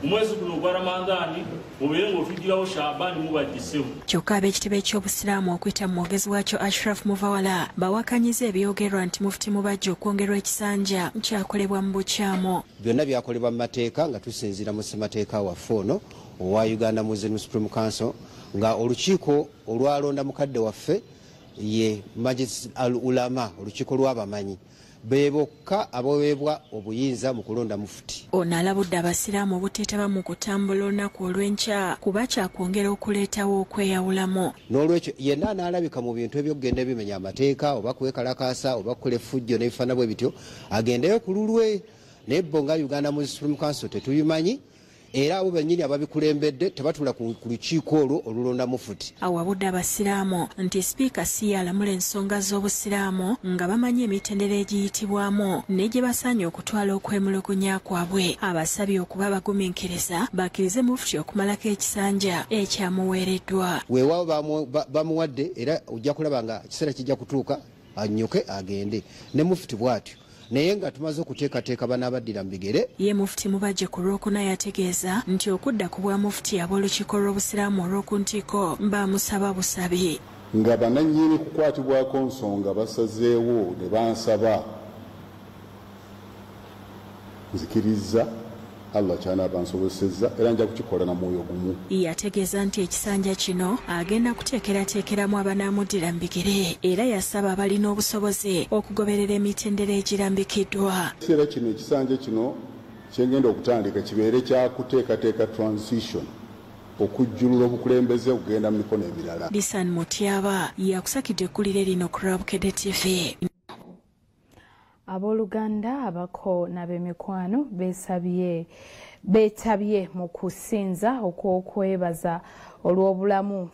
Mwezi kuno gwa Ramadhani mubere ng'otuggirawo Shaabani mubajjisewo. Kyokka ab'ekitebe ky'obusiraamu okuyita mu mwogezi wakyo Ashraf Muvawala bawakanyiza ebyogerwa nti Mufti Mubajje okwongerwa ekisanja kyakolebwa mu bukyamu. Byonna byakolebwa mu mateeka nga tusinziira mu ssemateeka waffe ono owa Uganda Muslim Supreme Council nga olukiiko olwalonda mukadde waffe ye Majlis al-Ulama olukiiko lw'abamanyi bebokka abaweebwa obuyinza mu kulonda Mufti. Ono alabudde abasiraamu obuteetaba mu kutambula olunaku olw'enkya kuba kyakwongera okuleetawo okweyawulamu. N'olwekyo yenna anaalabika mu bintu ebyokugenda bimenya amateeka oba kwekalakaasa oba kukola effujjo n'ebifaana bwe bityo agendeyo ku lulwe naye bo nga Uganda Muslim Supreme Council tetubimanyi era abo bennyini ababikulembedde tebatula ku lukiiko olwo olulonda Mufti. Awabudde abasiraamu nti sipiika si yalamula ensonga z'obusiraamu nga bamanyi emitendera egiyitibwamu ne gye basaanye okutwala okwemulugunya kwabwe. Abasabye okuba bagumiikiriza bakkirize Mufti okumalako ekisanja ekyamuweereddwa. Weewaawo bamuwadde era ojja kulaba nga ekiseera kijja kutuuka annyuke agende ne Mufti bw'atyo. Naye nga tumaze okuteekateeka banaabaddira mu bigere. Ye Mufti Mubajje ku Lwokuna yategeeza nti okudda ku bwa Mufti ab'olukiiko lw'obusiraamu olw'oku ntiiko bamusaba busabe. Nga banannyini kukwatibwako nsonga basazeewo ne bansaba nzikiriza Allah kyanaaba nsobosezza era nja kukikola na mwoyo gumu. Yategeeza nti ekisanja kino agenda kuteekerateekeramu abanaamuddira mu bigere era yasaba abalina obusobozi okugoberera emitendera egirambikiddwa. Ekiseera kino ekisanja kino kyengenda okutandika kibeere kyakuteekateeka transition okujjulula obukulembeze okugenda mu mikono emirala. Lisan Mutyaba yakusakidde eggulire lino ku Rabukedde TV. Abooluganda abako n'ab'emikwano beetabye mu kusinza okw'okwebaza olw'obulamu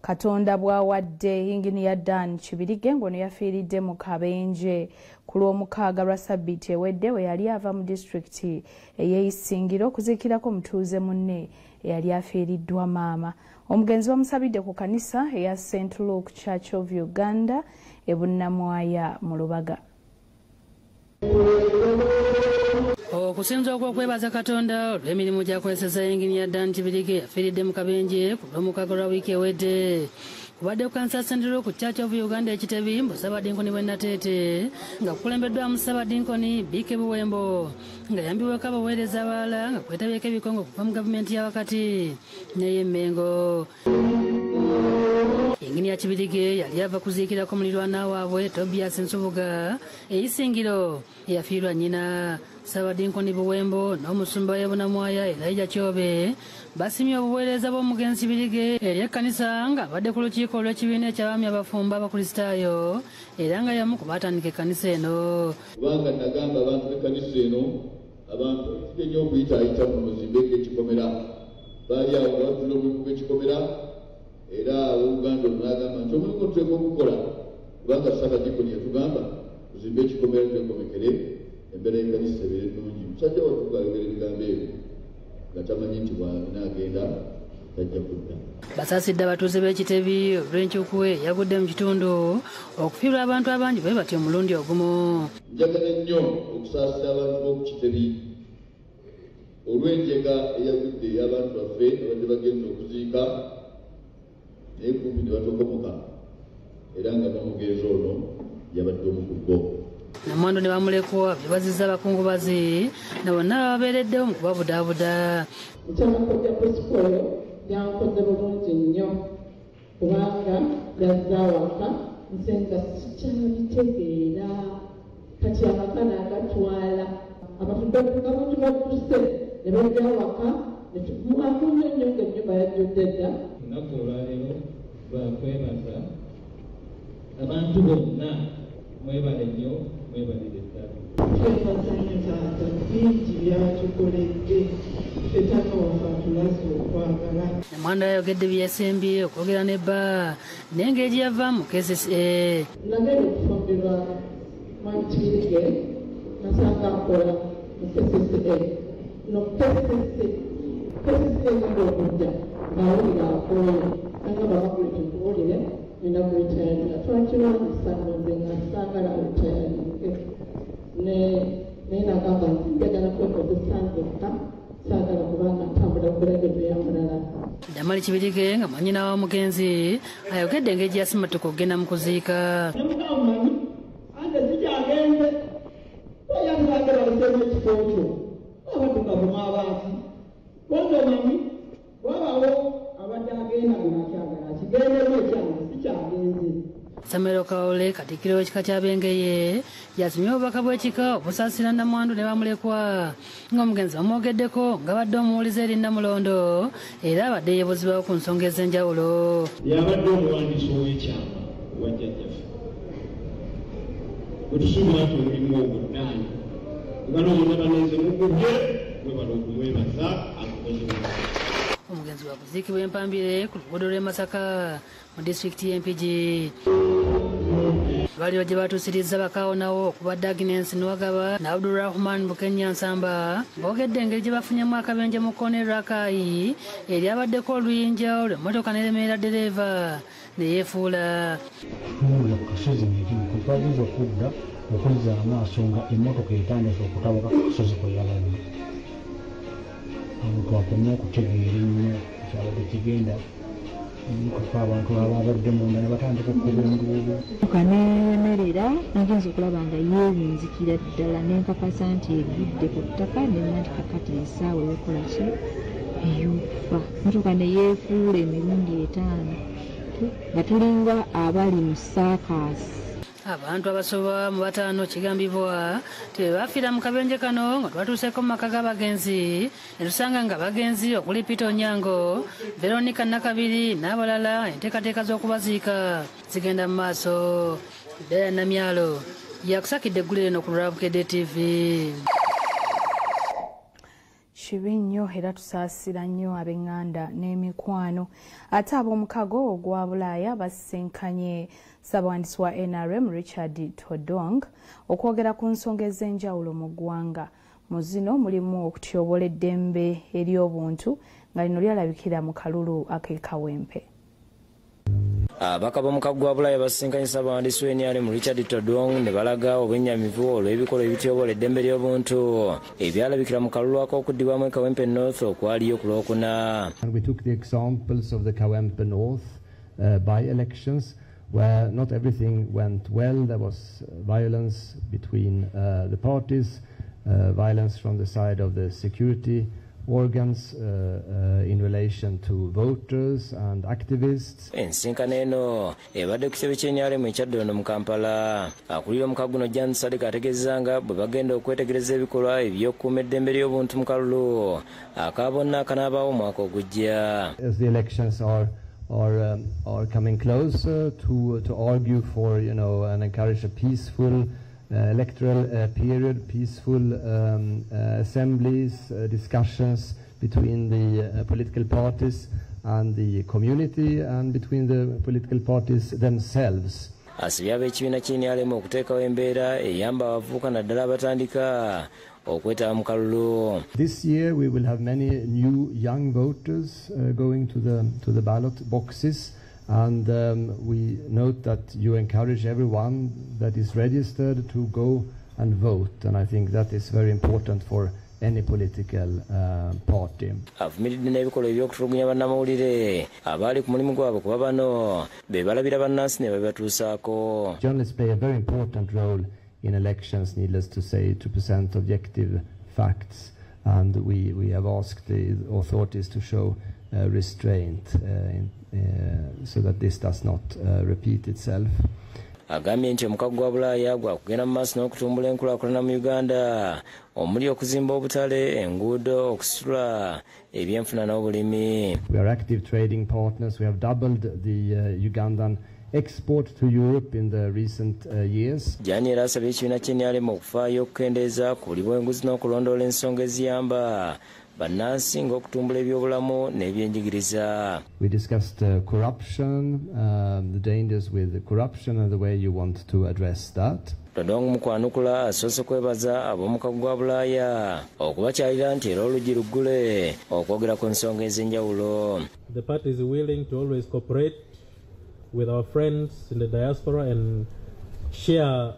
Katonda bw'awadde Inginiya Dan Kibirige ng'ono yafiiridde mu kabenje ku Lwomukaaga lwa Ssabbiiti ewedde we yali ava mu disitulikiti ey'Isingiro okuziikirako mutuuze munne eyali afiiriddwa maama. Omugenzi bamusabidde ku kanisa eya St. Luke Church of Uganda e Bunnamwaya mu Lubaga. Okusinza okw'okwebaza Katonda olw'emirimu gy'akozesezza Inginiya Dan Kibirige afiiridde mu kabenje ku Lwomukaaga lwa wiiki ewedde. Kubadde ku kanisa St. Luke Church of Uganda ekitebi mbu Ssaabadinkoni bwe Nateete nga kukulembeddwamu Ssaabadinkoni Biike Buwembo nga yambiweko abaweereza abalala nga kwetabyeko ebikongo okuva mu gavumenti ya wakati n'ey'Emmengo. Inginiya Kibirige yali ava kuziikirako muliraanwa waabwe Tobias Nsubuga ey'Isingiro eyafiirwa nnyina. Ssaabadinkoni Buwembo n'omusumba we Bunnamwaya Elijah Kyobe basimye obuweereza bw'omugenzi Kibirige eri ekkanisa nga abadde ku lukiiko olw'ekibiina eky'abaami abafumba abakristaayo era nga yamu ku baatandika ekkanisa eno. Kubanga nagamba abantu b'ekkanisa eno abantu kigenye okuyitaayita mu muzimbe ng'ekikomera baali awo nga batula omulimu gw'ekikomera era Uganda n'agamba nti omulimu tuteeka okukola kubanga Ssaabadinkoni yatugamba tuzimbe ekikomera twekomekere embeera y'ekkanisa ebeere nnungi. Musajja watuga ayogera ebigambo ebyo nga tamanyi nti bw'anaagenda tajja kudda. Basaasidde abatuuze b'ekitebi olw'enkyukuwe yagudde mu kitundu okufiirwa abantu abangi bwe batyo omulundi ogumu. Njagala nnyo okusaasira abantu b'oku kitebi olw'enjega eyagudde ey'abantu baffe abadde bagenze okuziika naye kumpi ne batokomoka era nga n'omugenzi ono yabadde omu ku bo. Namwandu ne bamulekwa beebazizza abakungubazi na bonna bababeereddewo mu kubabudaabuda. Ekyamakojja Prosper yankoze bulungi nnyo kubanga yazza awaka nze nga sikyabitegeera kati amaka n'agatwala abatuddakuga bungi battuse ne bajja awaka netumuakunye nnyo ng'ennyumba yajjudde dda. Olunaku olwaleero lwakwebaza abantu bonna mwebale nnyo mwebalire ddala. Twebazayo taata bingi byatukoledde tetaka wafa tulaze okwagala. Namwandu ayogedde byesembye okwogera ne bba n'engeri gye yava mu KCCA. Nagenda okufumbirwa Mwami Kibirige nasanga nkola mu KCCA. No KCCA ngenda okujja ng'awulira akooye nanga babagulete nkuwulire ngenda kulitayalinga twakirwanyisa nonze nga saagala alitayalinge naye nagamba nti njagala kwekozesa nzekka saagala obulegedo y'amulala. Damali Kibirige nga mwanyina wa mugenzi ayogedde engeri yasimatuka okugenda mu kuziika. Namukamumanyi ante zikyagenze toyanzagera lusemu ekifo kyo abatuka buma abantu bondomanyi wabawo abadde agenda ngaakyagala kigendemu ekyange sikyagenze. Samero Kaole Katikkiro w'ekika kya Bengeye yasimye obubaka bw'ekika obusaasira Namwandu ne bamulekwa ng'omugenzi bamwogeddeko nga badde omuwuliza eri Namulondo era abadde yeebuzibwawo ku nsonga ez'enjawulo. Yabadde omuwandiisi ow'ekyama owa jjajjaffe bwetusuubira nti omulimu ogunaani kubana omunabanenze mugubye mwebala okumwebaza akukozesa. Omugenzi wa kuziikibwa empambire ku luguudo lw'e Masaka mu disitulikiti y'Empigi. Baliro gye batuusirizza bakaawonawo okubadde Agnes Nwagaba ne Abdulrahman Bukenya Nsamba boogedde engeri gye bafunyemu akabenje mu kkoona Rakai eryabaddeko oluyinja olw'emmotoka n'eremerera ddereeva ne yeefuula. Tumulira ku kasozi ng'ekimu kwe twageza okudda okuliza amaaso nga emmotoka etandise okutabuka ku kasozi kwe yalabye. Twakomye okutegeera ennyo ekyabadde kigenda kufa abantu ababadde munda ne batandika okuba enduulu. Kaneemerera nagenza okulaba nga yeebinzikira ddala nenkakasa nti egudde ku ttaka nemanya nti kakati essaawa eyokola ki ey'okufa. Motoka ne yeefuula emirundi 5 nga tulinga abali mu saakasi. Abantu abasoba mu 5 kigambibwa tebafiira mu kabenje kano nga twatuuseeko mu maka g'abagenzi ne tusanga nga bagenzi okuli Peter Onyango, Veronica Nakabiri n'abalala enteekateeka z'okubaziika zigenda mu maaso. Daya Namyalo yakusakidde eggulu lino ku Lwabukedde TV. Kibi nnyo era tusaasira nnyo ab'eŋŋanda n'emikwano. Ate ab'omukago ogwa Bulaaya basinkanye Ssaabawandiisi wa NRM Richard Todong okwogera ku nsonga ez'enjawulo mu ggwanga. Mu zino mulimu okutyobola eddembe ery'obuntu nga lino lyalabikira mu kalulu ak'e Kawempe. Abaka b'omukago gwa Bulaaya basinkanye Ssaabawandiisi wa NRM Richard Todong ne balaga obwennyamivu olw'ebikolwa ebityobola eddembe ly'obuntu ebyalabikira mu kalulu ak'okuddibwamu e Kawempe North okwaliyo ku Lwokuna. We took the examples of the Kawempe North by-elections where not everything went well. There was violence between the parties, violence from the side of the security organs in relation to voters and activists. Ensinkano eno ebadde ku kitebe ky'NRM ekyaddondo mu Kampala. Akulira omukago guno Jan Sadik ategeezezza nga bwe bagenda okwetegereza ebikolwa eby'okukuuma eddembe ly'obuntu mu kalulu aka bonna akanaabaawo omwaka ogujja. As the elections are coming closer to argue for, and encourage a peaceful electoral period, peaceful assemblies, discussions between the political parties and the community and between the political parties themselves. Asibye ab'ekibiina ky'NRM okuteekawo embeera eyamba abavubuka naddala abatandika okwetaba mu kalulu. This year we will have many new young voters going to the ballot boxes. And we note that you encourage everyone that is registered to go and vote. And I think that is very important for any political party. Avumiridde n'ebikolwa eby'okutulugunya bannamawulire abaali ku mulimu gwabwe kuba bano be balabira bannansi ne babatuusaako. Journalists play a very important role in elections, needless to say, to present objective facts. And we have asked the authorities to show restraint so that this does not repeat itself. Agambye nti omukago gwa Bulaaya gwa kugenda mu maaso n'okutumbula enkulaakulana mu Uganda omuli okuzimba obutale, enguudo, okusitula ebyenfuna n'obulimi. We are active trading partners. We have doubled the Ugandan export to Europe in the recent years. Jani era asabye ekibiina ky'NRM okufaayo okukendeeza ku buli bw'enguzi n'okulondoola ensonga eziyamba bannansi ng'okutumbula ebyobulamu n'ebyenjigiriza. We discussed corruption, the dangers with corruption and the way you want to address that. Todong mu kwanukula asoose kwebaza ab'omukago gwa Bulaaya okubakyalira nti era oluggi luggule okwogera ku nsonga ez'enjawulo. The party is willing to always cooperate with our friends in the diaspora and share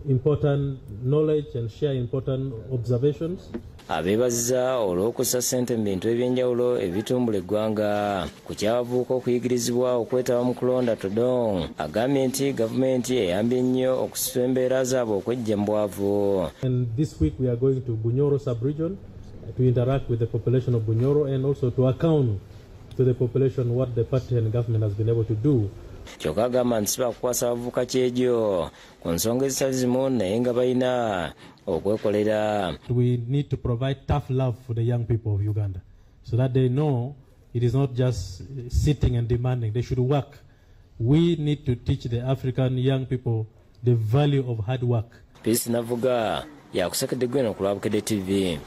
important knowledge and share important observations. abeebaziza olw'okussa ssente mu bintu ebyenjawulo ebitumbula eggwanga. Ku ky'abavubuka okuyigirizibwa okwetaba mu kulonda Todong agambye nti gavumenti eyambye nnyo okusitula embeera zaabwe okwejja mu bwavu. And this week we are going to Bunyoro sub-region to interact with the population of Bunyoro and also to account to the population what the party and government has been able to do. Kyokka agamba nti sibakukwasa abavubuka kyejjo ku nsonga ezitali zimu naye nga balina okwekolera. We need to provide tough love for the young people of Uganda so that they know it is not just sitting and demanding. They should work. We need to teach the African young people the value of hard work. Peace Navuga yakusekedde gweno ku Lwabukedde TV.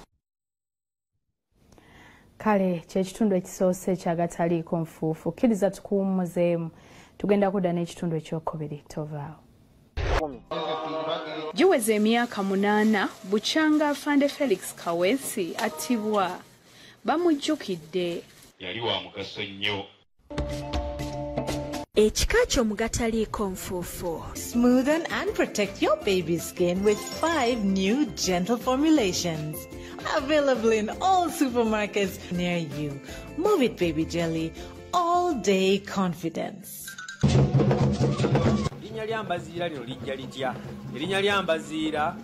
Kale kyekitundu ekisoose ekyagataliiko nfuufu kkiriza tukuwummuzeemu tugenda kudda n'ekitundu ekyokubiri tovaawo. Giweze emyaka 8 Bukyanga Afande Felix Kaweesi attibwa. Bamujjukidde. Yali wa mugaso nnyo. Ekika ky'omugataliiko nfuufu. Smoothen and protect your baby's skin with 5 new gentle formulations. Available in all supermarkets near you. Move it baby jelly. All day confidence. Erinnya lya Mbaziira lino lijja litya? Erinnya lya Mbaziira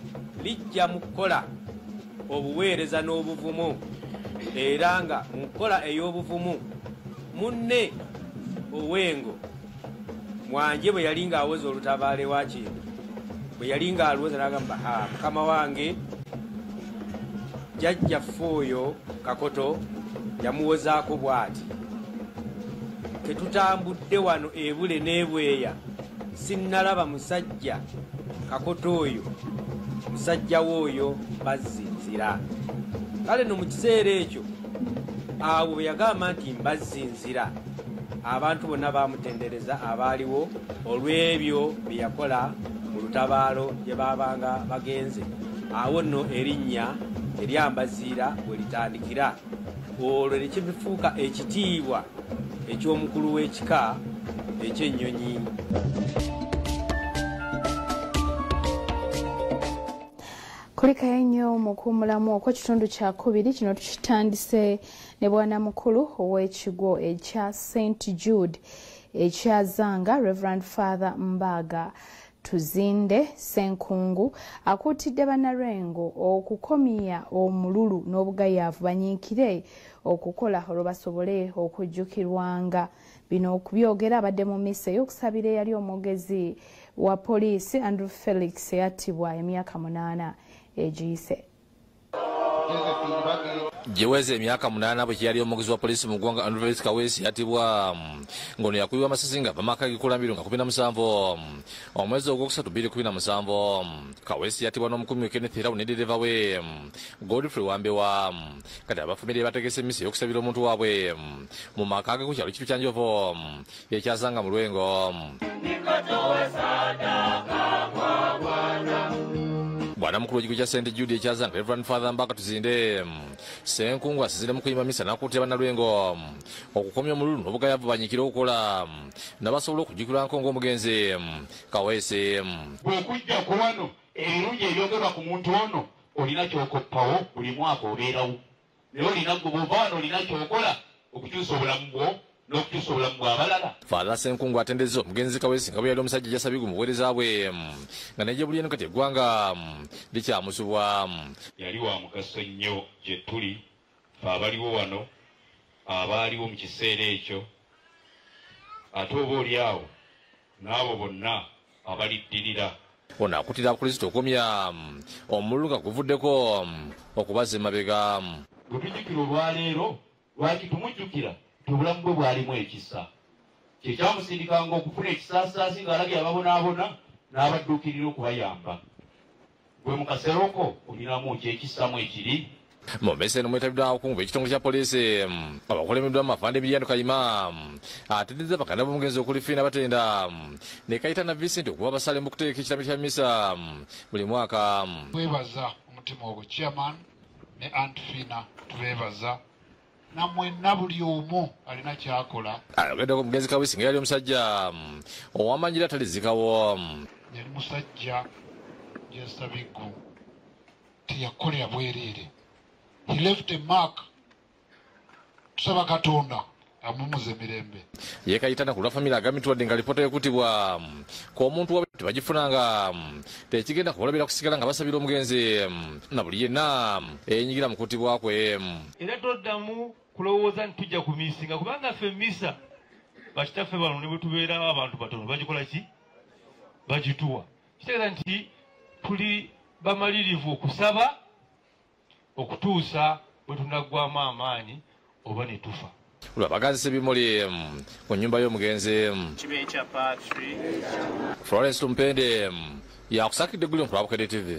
lijja mu kukola obuweereza n'obuvumu era nga mu nkola ey'obuvumu munne Owengo Mwanje bwe yali ng'awoza olutabaale wa Kintu bwe yali ng'aluwoza n'agamba mukama wange jjajjaffe oyo Kakoto yamuwozaako bw'ati tetutambudde wano ebule n'ebweya sinnalaba musajja Kakoto oyo musajja w'oyo bazzinzira. Kale no mu kiseera ekyo awo bwe yagamba nti mbazzinzira abantu bonna bamutendereza abaaliwo olw'ebyo bye yakola mu lutabaalo gye baabanga bagenze. Awo nno erinnya erya Mbaziira we litandikira. Olwo ne kifuuka ekitiibwa eky'omukulu w'ekika eky'ennyonyi. Kulikayo nnyo mukuumulamu okw'ekitundu kyakubiri kino tukitandise ne bwana mukulu ow'ekigo ekya St Jude ekyazanga Reverend Father Mbaga Tuzinde Senkungu akuutidde bannalwengo okukomya omululu n'obugayaavu banyiikire okukola olwo basobole okujjukirwanga. Bino okubyogera abadde mu mmisa ey'okusabira eyali omwogezi wa poliisi Andrew Felix eyattibwa emyaka 8 egiyise. Giweze emyaka 8 bwe kyali omwogezi wa poliisi mu ggwanga Andrew Felix Kaweesi yattibwa ng'ono yakubibwa amasasi nga pamaka g'Ikulambiro nga 17 omwezi ogwokusatu 2017. Kaweesi yattibwa n'omukuumi Kenneth Rawu ne dereva we Godfrey Wambewa. Kati abafamire bategese emmisa y'okusabira omuntu waabwe mu maka ge ku kyalo kitu kya Njovu ekyazanga mu Lwengo. Bwana mukulu w'ekigo kya St Jude ekyazanga Reverend Father Mbaga Tuzinde Senkungu asizire mu kuyimba misa n'akuutira bannalwengo okukomya omululu n'obugayaavu banyiikire okukola n'abasobola okujjukirwa ng'omugenzi Kaweesi. Bw'okujja ku wano ebirungi ebyogerwa ku muntu ono olina ky'okoppawo buli mwaka obeerawo naye olina bw'ova wano olina ky'okola okukyusa obulamu bwo n'okukyusa obulamu bw'abalala. Father Senkungu atendezza omugenzi Kaweesi nga bwe yali omusajja jasabigu mu buweereza bwe nga naye gye buli eno kati eggwanga likyamusubwa. Yali wa mugaso nnyo gye tuli fe abaliwo wano abaaliwo mu kiseera ekyo ate oba oli awo n'abo bonna abaliddirira. Ono akutira Kristo okumya omululu nga guvuddeko okubaza emabega. Bwe tujjukira olwaleero lwaki tumujjukira obulamu bwe bwalimu ekisa kyekyamusindikanga okufuna ekisaasaasi ng'alabye ababonaabona n'abadduukirira okubayamba. Gwe mu kaseera ko olinamu kyekissamu ekiri. Mu mmesa eno mwetabiddwa abakungu b'ekitongole kya poliisi abakulembeddwamu Afande Emiliano Kayima atendezza bakanda b'omugenzi okulifiina batenda ne Kayitana Vincent okuba basale mu kuteeka ekitabo kya mmisa buli mwaka. Twebaza omutima ogwo chairman ne Antfina tubeebaza namwenna buli omu alina kyakola. Ayogeddeko omugenzi Kaweesi nga yali omusajja ow'amanyi era talizikawo. Yali musajja jasabigu teyakolera bwereere he left a mark. Tusaba Katonda amumuze mirembe. Yekayitana kula family agamitwadde nga lipota yokutibwa ko omuntu wa bagifunanga tekigenda kubalabira kusigala nga basabira omugenzi na buli yenna enyigira mukutibwa kwe. Era toddamu kulowooza nti tujja kumisinga kubanga ffe misa bakitaffe bano ne bwe tubeera abantu batono bagikola ki bagituwa. Kitegeeza nti tuli bamalirivu okusaba okutuusa bwe tunaggwamu amaanyi oba ne tufa. Lwabagazise bimuli ku nnyumba y'omugenzi Kibecha Patri Florence Tumpende yakusakidde guli mu Pulabukede TV.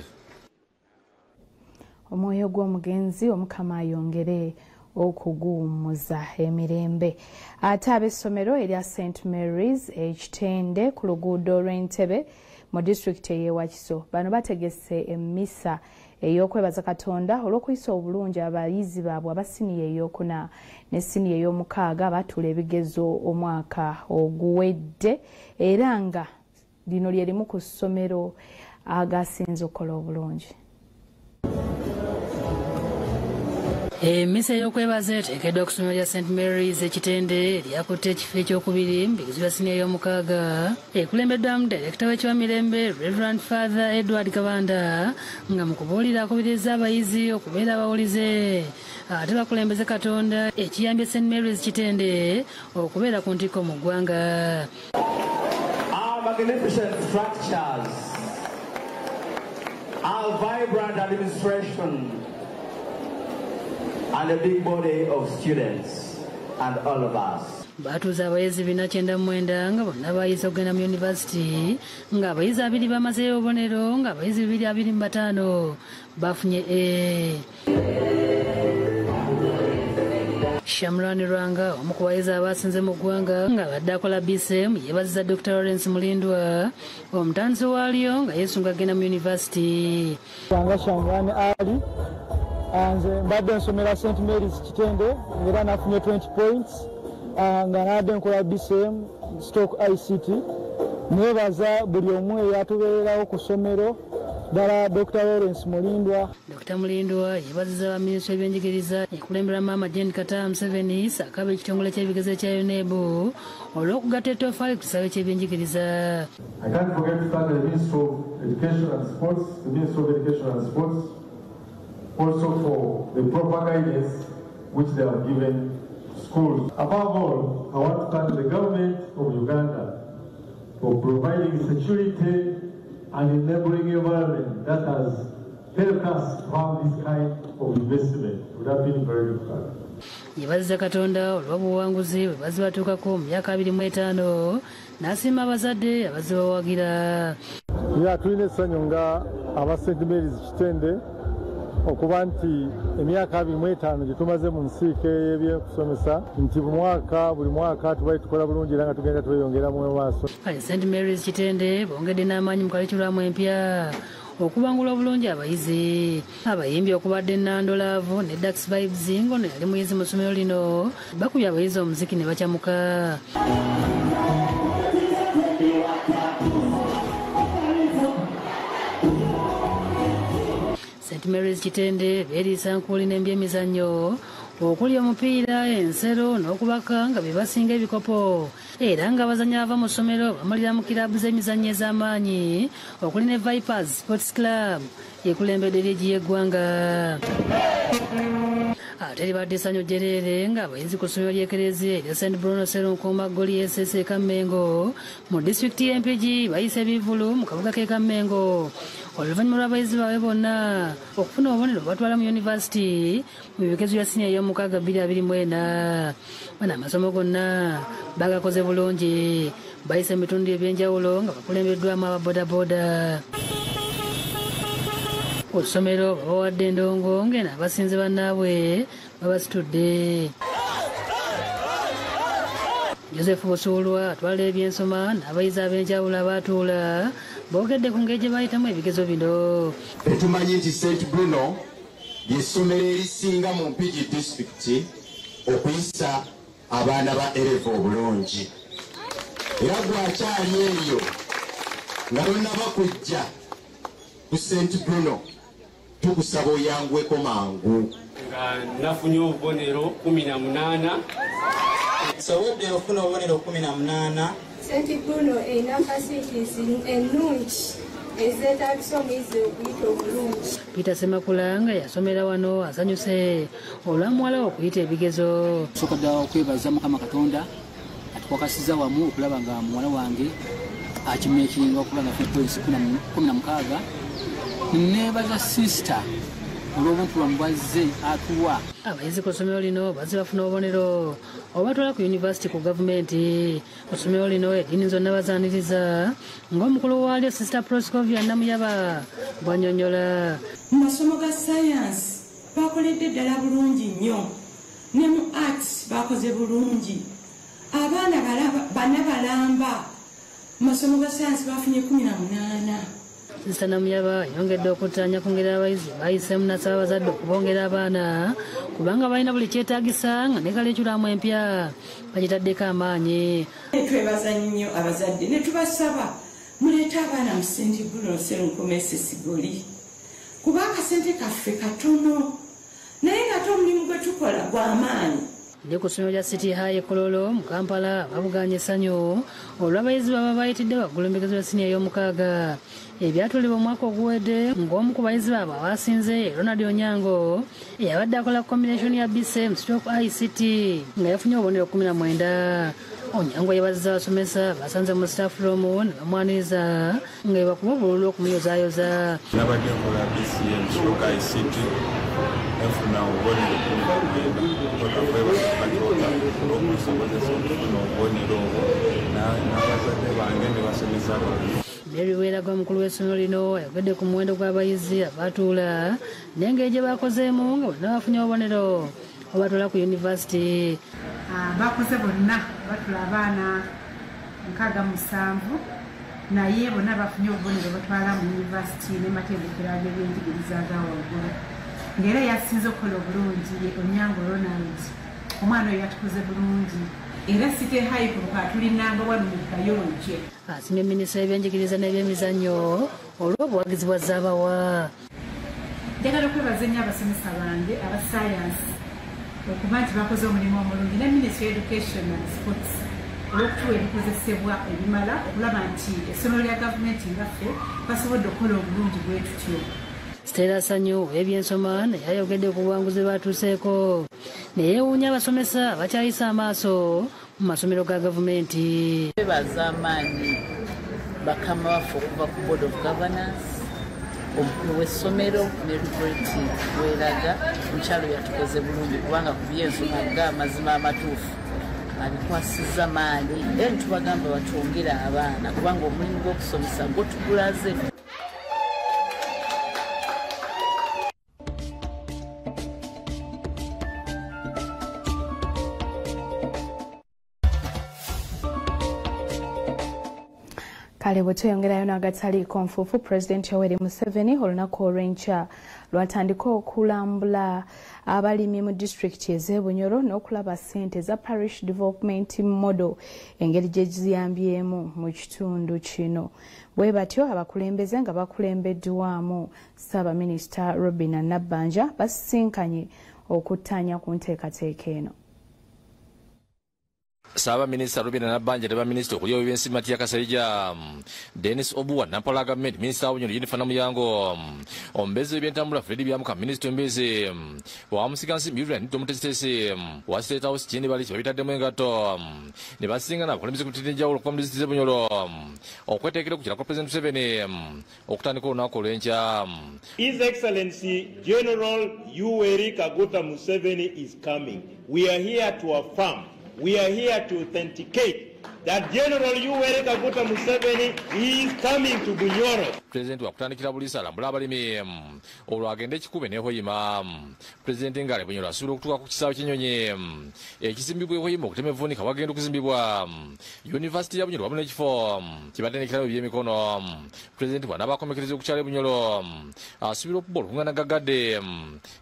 Omwoyo gw'omugenzi Omukama ayongere okuguwummuza emirembe. Ate ab'essomero erya St Mary's Ekitende ku luguudo lw'Entebbe mu disitulikiti ey'e Wakiso bano bategese emmisa ey'okwebaza Katonda olw'okuyisa obulungi abayizi baabwe aba siniya ey'okuna ne siniya ey'omukaaga batuula ebigezo omwaka oguwedde era nga lino lye limu ku ssomero agasinze okukola obulungi. Emmisa ey'okwebaza eteekeddwa ku ssomero lya St Mary's Ekitende lyakutte ekifo ekyokubiri mu bigezo bya siniya ey'omukaaga ekulembeddwamu Direkita w'Ekiwamirembe Reverend Father Edward Kabanda nga mu kubuulira akubiriza abayizi okubeera abawulize ate bakulembeze Katonda ekiyambye St Mary's Kitende okubeera ku ntikko mu ggwanga. Our magnificent structures, our vibrant administration, and a big body of students and all of us. Batuuza abayizi 499 nga bonna bayize okugenda mu yunivasite nga abayizi 2 bamazeyo obubonero nga abayizi 225 bafunye A. Shamrani Rwanga omu ku bayizi abasinze mu ggwanga nga abadde akola BCM yeebaziza Dr. Lawrence Mulindwa omutandisi waalyo nga yeesunga agenda mu yunivasite. Shamrani Ali nze mbadde nsomera St Mary's Kitende ng'era nafunye 20 points nga nabadde nkola BCM stock ICT. Neebaza buli omu eyatubeererawo ku ssomero ddala Dr. Lawrence Mulindwa. Dr. Mulindwa yeebaziza baminisitule ebyenjigiriza ekulembera Maama Jane Kata Museveni Sakaba ekitongole ky'ebigezo ekya UNEB olw'okugatta ettoffaali ku kisaawe ky'ebyenjigiriza. I can't forget to thank the Ministry of Education and Sports, the Ministry of Education and Sports, also for the proper guidance which they have given schools. Above all, I want to thank the government of Uganda for providing security and enabling environment that has helped us to have this kind of investment. It would have been very difficult. Yeebaziza Katonda olw'obuwanguzi bwe bazze batuukako mu myaka 25 n'asiima abazadde abazze bawagira. Tulina essanyu nga aba St Mary's Kitende okuba nti emyaka 25 gye tumaze mu nsiike y'ebyokusomesa nti buli mwaka tubaye tukola bulungi era nga tugenda tweyongeramu mu maaso. St Mary's Kitende bongedde n'amaanyi mu kalikyulamu empya okubangula obulungi abayizi. Abayimbi okubadde Nando Love ne Dax Vibes ngono yali muyizi mu ssomero lino bakubye abayizi omuziki ne bakyamuka. St Mary's Kitende beeriisa nkuuli n'ebyemizannyo okuli omupiira, ensero n'okubaka nga be basinga ebikopo era nga abazannyi bava mu ssomero bamalira mu kiraabu z'emizannyo ez'amaanyi okuli ne Vipers Sports Club ekulembedde liigi y'eggwanga. Ate libadde essanyu jjereere nga abayizi ku ssomero ly'ekereziya erya St Bruno Sserunkuuma Goli SS Kamengo mu disitulikiti y'Empigi bayise ebivulu mu kabuga k'e Kamengo oluvannyuma lw'abayizi baabwe bonna okufuna obubonero batwala mu yunivasite mu bigezo bya siniya ey'omukaaga 2024. Bano amasomo gonna bagakoze bulungi bayise mu bitundu ebyenjawulo nga bakulembeddwamu ababodaboda. Ku ssomero babawadde endongo ng'eno abasinze bannaabwe babasitudde. Joseph Busuulwa atwala ebyensoma n'abayizi ab'enjawulo abaatuula boogedde ku ngeri gye bayitamu ebigezo bino. Tumanyi nti St Bruno ly'essomero erisinga mu Mpigi disitulikiti okuyisa abaana ba Erevo obulungi. Era gwakyali eyo nga tonnaba kujja ku St Bruno tukusaba oyanguweko mangu nafunye obubonero 18 sobodde okufuna obubonero 18 St. Bruno erina facilities ennungi ezeetagisa omuyizi okuyita obulungi. Peter Semakula nga yasomera wano asanyuse olwamuwala okuyita ebigezo. Sooka ddala okwebaza Mukama Katonda atukwakasiza wamu okulaba nga muwala wange akimekinga okuba nga 16 nebaza sister olw'obuntu bwamubazze atuwa. Abayizi ku ssomero lino bazze bafuna obubonero obatwala ku yunivasite ku gavumenti. Ku ssomero lino eddiini zonna bazaaniriza ng'omukulu waalyo Sister Proscovia Namuyaba bw'annyonnyola. Mu masomo ga sayansi bakoledde ddala bulungi nnyo, ne mu arts bakoze bulungi. Abaana bana balamba mu masomo ga sayansi bafunye 18. Sister Namuyaba yongedde okuttaanya ku ngeri abayizi bayiseemu nasaba abazadde okubongera abaana kubanga balina buli kyetaagisa nga ne kalekyulamu empya bagitaddeko amaanyi. Twebaza nnyo abazadde ne tubasaba muleete abaana mu St. Bruno Sserunkume Sigoli kuba akasente kaffe katono naye ng'ate omulimu gwe tukola gwa maanyi. Ne ku ssomero lya City High Kololo mu Kampala babuganya essanyu olw'abayizi baba bayitidde waggulu embegezo ya siniya ey'omukaaga. Ebyatulibwa omwaka oguwedde ng'omu ku bayizi baabwe abasinze Ronald Onyango eyabadde akola combination ya BCM stroke ICT nga yafunye obubonero 19. Onyango yeebazizza abasomesa basanze mu staff room ne bamwaniriza nga ebakuba obululu okumuyozaayoza. Nabadde nkola BCM stroke ICT nfuna obubonero 19 olw'okunsobozesa okufuna obubonero obwo n'abazadde bange ne basomesa abalala. Mary Weeraga omukulu w'essomero lino ayogedde ku muwendo gw'abayizi abaatuula n'engeri gye bakozeemu nga bonna bafunye obubonero obatwala ku yunivasite. Bakoze bonna batula abaana 67 naye bonna bafunye obubonero batwala mu yunivasite n'amatendekero ag'ebyenjigiriza aga waggulu. Ng'era yasinze okukola obulungi Onyango Ronald, omwana oyo yatukoze bulungi. Era City High Kuluka tuli namba 1 mu Kayonje. Asiimye minisita y'ebyenjigiriza n'ebyemizannyo olw'obuwagizi bwa Zaabawa. Njagala okwebaza ennyo abasomesa bange aba sayansi okuba nti bakoze omulimu omulungi ne Ministry of Education and Sports olw'okutuwa ebikozesebwa ebimala okulaba nti essomero lya gavumenti ngaffe basobodde okukola obulungi bwe tutyo. Stella Sanyu ebyensoma naye ayogedde ku buwanguzi batuuseeko ne yeewuunya abasomesa bakyayisa amaaso mu masomero ga gavumenti. Twebaza amaanyi bakama baffe okuva ku Board of Governors, omukulu w'essomero ne Liberty Weeraga. Mukyalo yatukoze bulungi kubanga ku byensoma ng'amazima amatuufu abikwasizza maanyi era tubagamba batwongere abaana kubanga omulimu gw'okusomesa gwo tugulaze. Kale bwe tweyongerayo n'agataliiko nfuufu, Pulezidenti Yoweri Museveni olunaku olw'enkya lwatandika okulambula abalimi mu disitulikiti ez'Ebunyoro n'okulaba ssente za Parish Development Model engeri gye ziyambyemu mu kitundu kino. Bwe batyo abakulembeze nga bakulembeddwamu Ssaabaminisita Robin Nabbanja basisinkanye okuttaanya ku nteekateeka eno. Ssaabaminisita Robin Nabbanja ne baminisita okuli ebyensi Mattia Kasaija, Dennis Obuwa Nampola Gavumenti, minisita w'Obunyoro Jennifer Namuyango, omubeezi w'ebyentambula Fred Byamuka, minisita w'embezi Wamusigansi Miriam Tomutesitesi, wa State House Kindi Baliki babitaddemu engatto ne basingana abakulembeze ku ttini enjawulo okuva mu disitulikiti z'Ebunyoro okweteekera okukira kwa Pulezidenti Museveni okutandika olunaku olw'enkya. His Excellency General Yoweri Kaguta Museveni is coming. We are here to affirm. We are here to authenticate that General Yoweri Kaguta Museveni is coming to Bunyoro. President wakutandikira buliisi alambula abalimi olwo agenda ekikube n'ehoyima. Pulezidenti ng'ali Bunyoro asuubira okutuuka ku kisaawe ky'ennyonyi ekisimbibwa ehoyima okutema evvuunika wagenda okuzimbibwa yunivasite ya Bunyoro wamu n'ekifo kibatendekeramu ebyemikono. Pulezidenti bw'anaaba akomekereza okukyala Bunyoro asuubira okuba olukuŋŋaana gagadde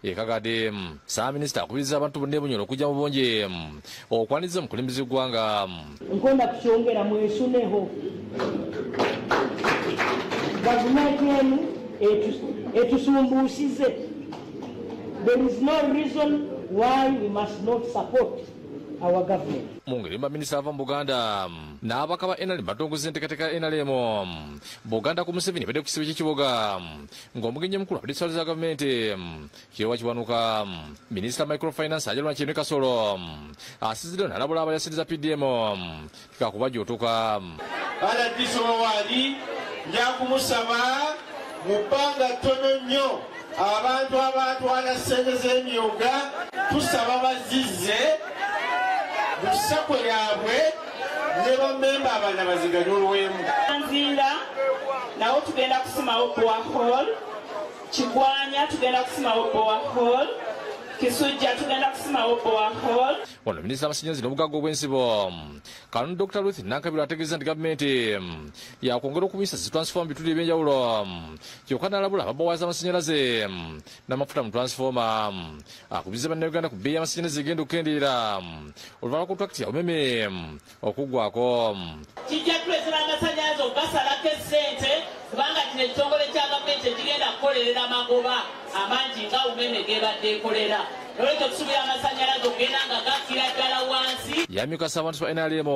ekagadde. Ssaabaminisita akubiriza abantu bonna e Bunyoro okujja mu bungi okwaniriza omukulembeze w'eggwanga. Nkonda kukyongera mwesuneho gavumenti enu etusumbuusize There is no reason why we must not support our government. Mungeri baminisita ava mu Buganda n'abaka ba NRM batongoza enteekateeka ya NRM Buganda ku Museveni badde ku kisibo ky'ekibuga ng'omugenyi mukulu abadde essaawa za gavumenti Kirowa Kiwanuka minisita microfinance Ajalwa Kintu Kasolo asiziddeyo n'alabula abayasindiza PDM kakuba gy'otuuka RDC waali nja kumusaba mu bbanga ttono nnyo abantu abatwala ssente z'emyuga tusaba bazizze busako yabwe ne bamemba abaana baziganya olw'emu nzira nawo tugenda kusimawo borehole Kigwanya tugenda kusimawo borehole Kisujja tugenda kusimawo borehole. Ono minisita amasannyalaze n'obugagga obw'ensibo Kalundu Dr. Ruth Nankabirwa ategeeza nti gavumenti yakwongera okubisa zitransfoma mu bitundu eby'enjawulo kyokka n'alabula ababawaaza amasannyalaze n'amafuta mu transfoma akubiriza bannayuganda ku bbeeyi y'amasannyalaze egenda okukendeera oluvannyuma lwa kontrakiti ya umeme okuggwako. Kijja tulesera amasannyalaze okugasalako essente kubanga kino ekitongole kya gavumenti ekigenda kukolerera amagoba amangi nga umeme gebadde ekolera. Olwekyo tusuubira amasannyalaze okugenda nga gakkira ddala wansi. Yamyuka abantu ba NRM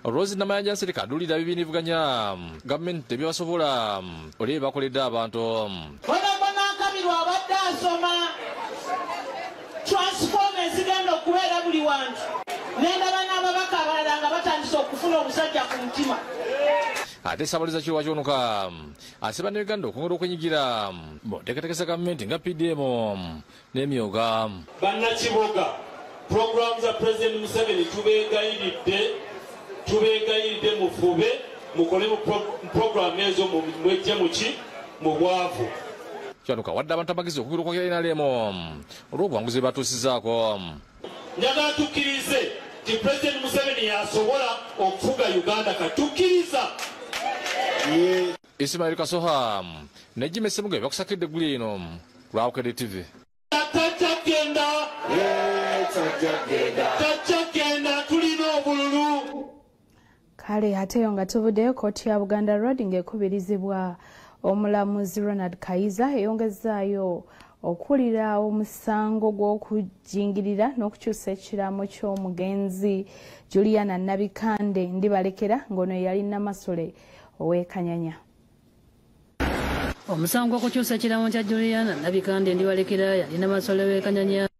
Rose Namayanja Nsirika aduulira bibinivuganya gavumenti tebyabasobola oli bakoledde abantu. Bona Nankabirwa abadde asoma transforma ezigenda okubeera buli wantu n'endaba n'ababaka abalala nga batandise okufuna obusajja ku mutima. Ate Ssaabalaliza Kirowa Kiwanuka asiba ne Uganda okwongera okwenyigira mu nteekateeka za gavumenti nga PDM n'emyoga. Bannakibuga programu za President Museveni tubeegayiridde mufube mukole mu programu ezo mwejje muki mu bwavu. Kiwanuka wadde abantu amagezi okugenda okwogera NRM olw'obuwanguzi bwe batuusizaako. Njagala tukkirize nti President Museveni yasobola okufuga Uganda katukkiriza. Ismail Kasoha ne Jimmy Semuge bakusakidde eggulu eno ku Lwawukede TV. Takyagenda tulina obululu. Kale ateyo nga tuvuddeyo kkooti ya Buganda Road ng'ekubirizibwa omulamuzi Ronald Kayiza eyongezaayo okuwulira omusango gw'okujingirira n'okukyusa ekiraamo ky'omugenzi Juliana Nabikande Ndibalekera ng'ono yali Namasole ow'Ekanyanya. Omusango gw'okukyusa ekiraamo kya Juliana Nabikande Ndibalekera yali Namasole ow'Ekanyanya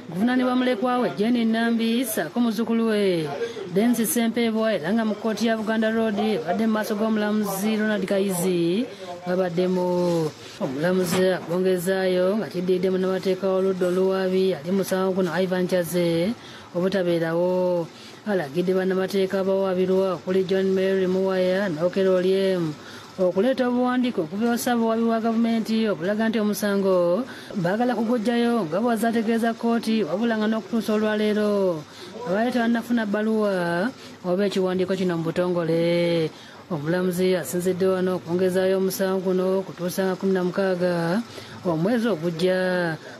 guvunaanibwa mulekwa we Jenny Nambi ssaako muzzukulu we Densi Sempebwa era nga mu kkooti ya Buganda Road badde mu maaso g'omulamuzi Ronald Kayizi babaddemu. Omulamuzi abongezaayo nga kiddiridde munnamateeka w'oludda oluwaabi ali musango guno Ivan Chaze obutabeerawo. Alagidde bannamateeka abawaabirwa okuli John Mary Muwaya n'Okero Olyem okuleeta obuwandiiko okuva osaba owabi wa gavumenti obulaga nti omusango baagala kugujjayo nga bwazaategeeza kkooti wabula nga n'okutuusa olwaleero abaali tebannafuna bbaluwa oba ekiwandiiko kino mu butongole. Omulamuzi asinzidde wano okwongezaayo omusango guno kutuusa nga 16 omwezi ogujja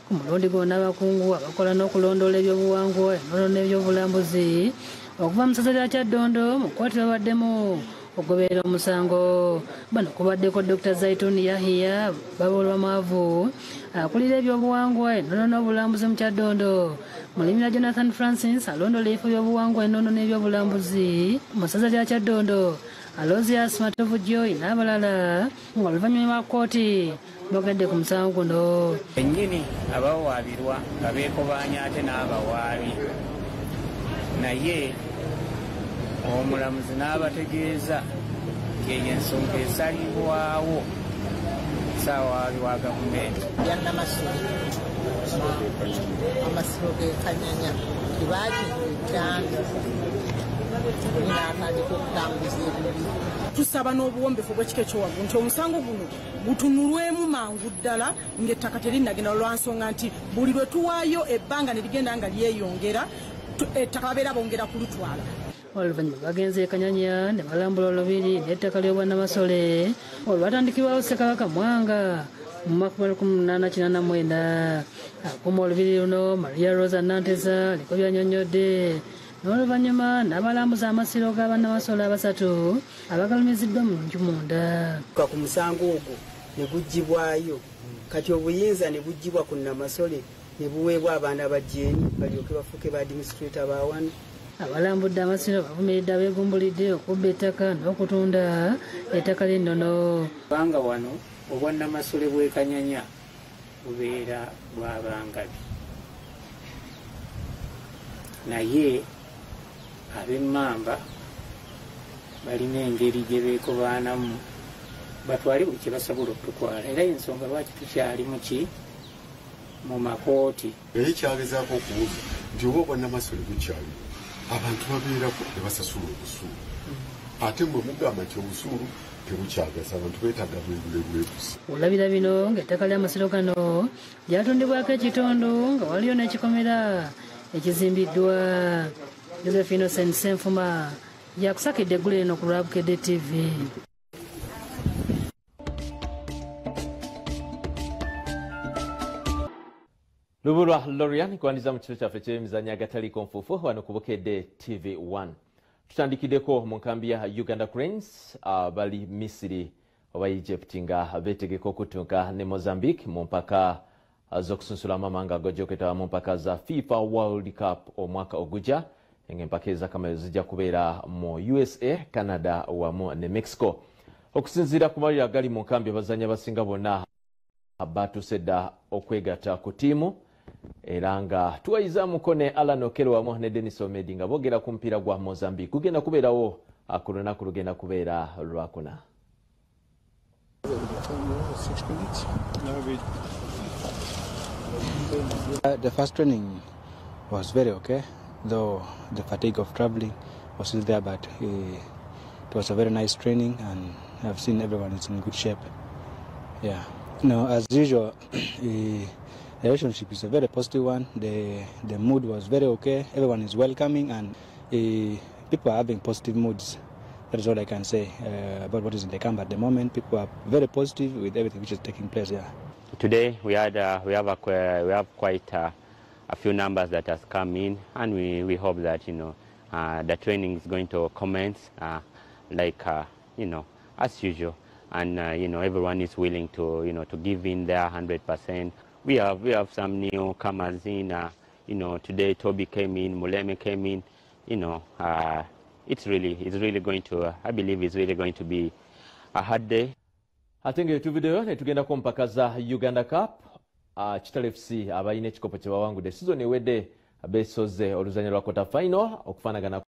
ku mulundi gwonna abakungu abakola n'okulondoola ebyobuwangwa ennono n'ebyobulambuzi okuva mu ssaza lya Kyaddondo mu kkooti babaddemu okugoberera omusango. Bano kubaddeko Dr. Zaituni Yahya Babolwamaavu akulira ebyobuwangwa ennono n'obulambuzi mu Kyaddondo. Mulimira Jonathan Francis alondoola ebifo by'obuwangwa ennono n'ebyobulambuzi mu ssaza lya Kyaddondo. Alozias Matovu Joy n'abalala ng'oluvannyuma lwa kkooti boogedde ku musango guno. Ennyini abawaabirwa nga beekobaanya ate n'abawaabi naye omulamuzi n'abategeeza nti ensonga esalibwawo saawaabi wa gavumenti yannamasole amasiro g'Ekanyanya tebaagireetanga n'atandika okutambuza ebibi. Tusaba n'obuwombefu bw'ekika ekyowaggulu nti omusango guno gutunulwemu mangu ddala ng'ettaka terinnagenda olwansonga nti buli lwe tuwaayo ebbanga ne ligenda nga lyeyongera ettaka babeera bongera kulutwala. Oluvannyuma bagenze Ekanyanya ne balambula olubiri n'ettaka ly'obwannamasole olwatandikibwawo Ssekabaka Mwanga mu mwaka 1889. Akuuma olubiri luno Maria Rosa Nanteza liko byannyonnyodde n'oluvannyuma n'abalambuza amasiro g'abannamasole abasatu abagalumiziddwa mu nju munda. Ku musango ogwo ne guggyibwayo kati obuyinza ne bugibwa ku Namasole ne buweebwa abaana bajjeeni balyoke bafuuke ba administrator ba wano. Abalambudde amasiro bavumiridde abeegumbulidde okubba ettaka n'okutunda ettaka ly'ennono. Kubanga wano obwa Namasole bw'e Kanyanya bubeera bwa Bangabi. Naye ab'Emmamba balina engeri gye beekobaanamu batwale buli kye basobola okutwala, era ensonga lwaki tukyali mu makooti. Naye kyagezaako okubuuza nti oba obwa Namasole bukyali abantu babeerako ne basasula obusuulu, ate mwe mugamba nti obusuulu tebukyagasa abantu beetaaga bwegulebule gusa. Olabira bino ng'ettaka ly'amasiro gano lyatundibwako ekitundu nga waliyo n'ekikomera ekizimbiddwa. Josephine Senfuma yakusakidde eggulu lino ku Lwabukedde TV. Lubulwa Lorian kwandiza mu kiro kyaffe ky'emizannyo agataliiko nfuufu wano ku Bukedde TV1. Tutandikiddeko mu nkambi ya Uganda Cranes bali Misiri oba Egypt nga beetegeka okutuuka ne Mozambique mu mpaka z'okusunsulamu amawanga ag'okwetaba mu mpaka za FIFA World Cup omwaka ogujja, ng'empaka ez'akamalo zijja kubeera mu USA, Canada wamu ne Mexico. Okusinziira ku malira agali mu nkambi, abazannyi abasinga bonna batuuse dda okwegatta ku ttiimu, era nga tuwayizaamuko ne Alan Okello wamu ne Dennis Omedi nga boogera ku mupiira gwa Mozambique gugenda kubeerawo ku lunaku lugenda kubeera Lwakuna. The first training was very okay, though the fatigue of traveling was still there, but it was a very nice training and I've seen everyone is in good shape. Yeah. No, as usual, the relationship is a very positive one. The mood was very okay. Everyone is welcoming and people are having positive moods. That is all I can say about what is in the camp at the moment. People are very positive with everything which is taking place here. Today we have quite a few numbers that has come in, and we hope that the training is going to commence as usual. And everyone is willing to to give in their 100%. We have some newcomers in. Today Toby came in, Muleme came in. It's really going to. I believe it's really going to be a hard day. Atenge tuvideyo ne tugenda ku mpaka za Uganda Cup. Kitale FC abayina ekikopo kye bawangudde season ewedde beesoze oluzannya lwa quarter final okufaanagana